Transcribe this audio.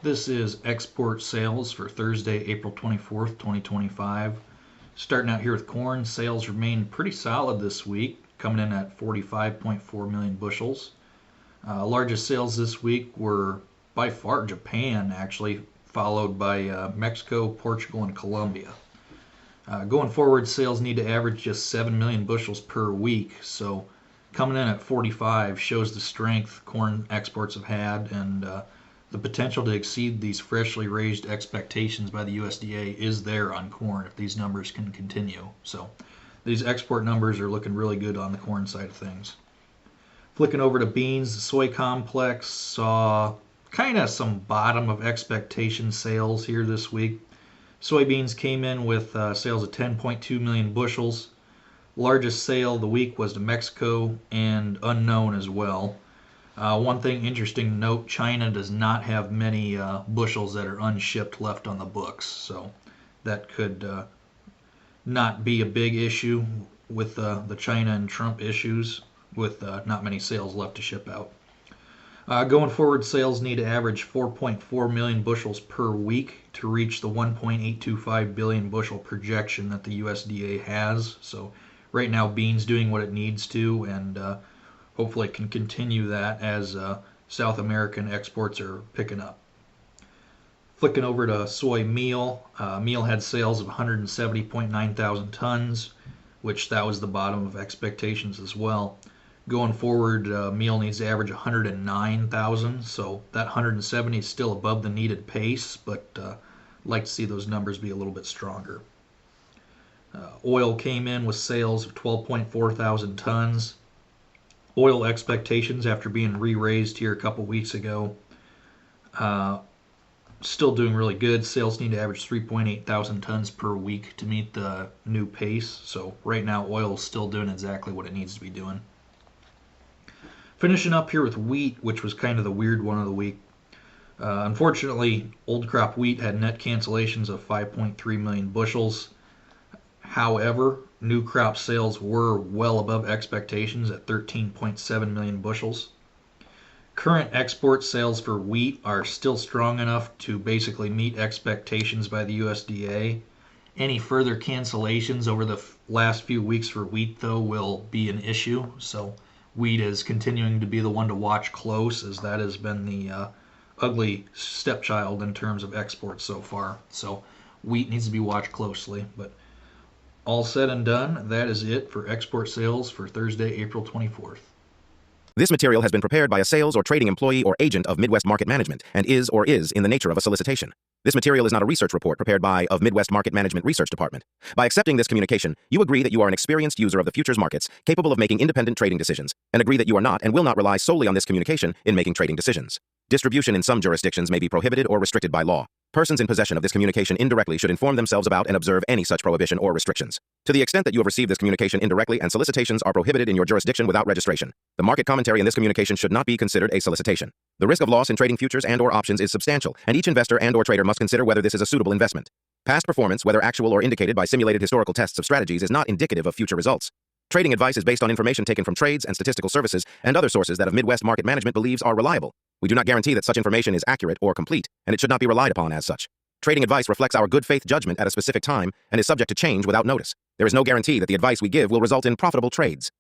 This is export sales for Thursday, April 24th, 2025. Starting out here with corn, sales remain pretty solid this week, coming in at 45.4 million bushels. Largest sales this week were by far Japan, actually, followed by Mexico, Portugal, and Colombia. Going forward, sales need to average just 7 million bushels per week, so coming in at 45 shows the strength corn exports have had, and the potential to exceed these freshly raised expectations by the USDA is there on corn if these numbers can continue. So these export numbers are looking really good on the corn side of things. Flicking over to beans, the soy complex saw kind of some bottom of expectation sales here this week. Soybeans came in with sales of 10.2 million bushels. Largest sale of the week was to Mexico and unknown as well. One thing interesting to note, China does not have many bushels that are unshipped left on the books, so that could not be a big issue with the China and Trump issues with not many sales left to ship out. Going forward, sales need to average 4.4 million bushels per week to reach the 1.825 billion bushel projection that the USDA has. So right now, beans doing what it needs to, and hopefully it can continue that as South American exports are picking up. Flicking over to soy meal, meal had sales of 170.9 thousand tons, which that was the bottom of expectations as well. Going forward, meal needs to average 109,000, so that 170 is still above the needed pace, but I'd like to see those numbers be a little bit stronger. Oil came in with sales of 12.4 thousand tons. Oil expectations after being re-raised here a couple weeks ago, still doing really good. Sales need to average 3.8 thousand tons per week to meet the new pace. So right now oil is still doing exactly what it needs to be doing. Finishing up here with wheat, which was kind of the weird one of the week. Unfortunately, old crop wheat had net cancellations of 5.3 million bushels. However, new crop sales were well above expectations at 13.7 million bushels. Current export sales for wheat are still strong enough to basically meet expectations by the USDA. Any further cancellations over the last few weeks for wheat, though, will be an issue. So wheat is continuing to be the one to watch close, as that has been the ugly stepchild in terms of exports so far. So wheat needs to be watched closely. But all said and done, that is it for export sales for Thursday, April 24th. This material has been prepared by a sales or trading employee or agent of Midwest Market Management and is or is in the nature of a solicitation. This material is not a research report prepared by of Midwest Market Management Research Department. By accepting this communication, you agree that you are an experienced user of the futures markets, capable of making independent trading decisions, and agree that you are not and will not rely solely on this communication in making trading decisions. Distribution in some jurisdictions may be prohibited or restricted by law. Persons in possession of this communication indirectly should inform themselves about and observe any such prohibition or restrictions. To the extent that you have received this communication indirectly and solicitations are prohibited in your jurisdiction without registration, the market commentary in this communication should not be considered a solicitation. The risk of loss in trading futures and/or options is substantial, and each investor and/or trader must consider whether this is a suitable investment. Past performance, whether actual or indicated by simulated historical tests of strategies, is not indicative of future results. Trading advice is based on information taken from trades and statistical services and other sources that of Midwest Market Management believes are reliable. We do not guarantee that such information is accurate or complete, and it should not be relied upon as such. Trading advice reflects our good faith judgment at a specific time and is subject to change without notice. There is no guarantee that the advice we give will result in profitable trades.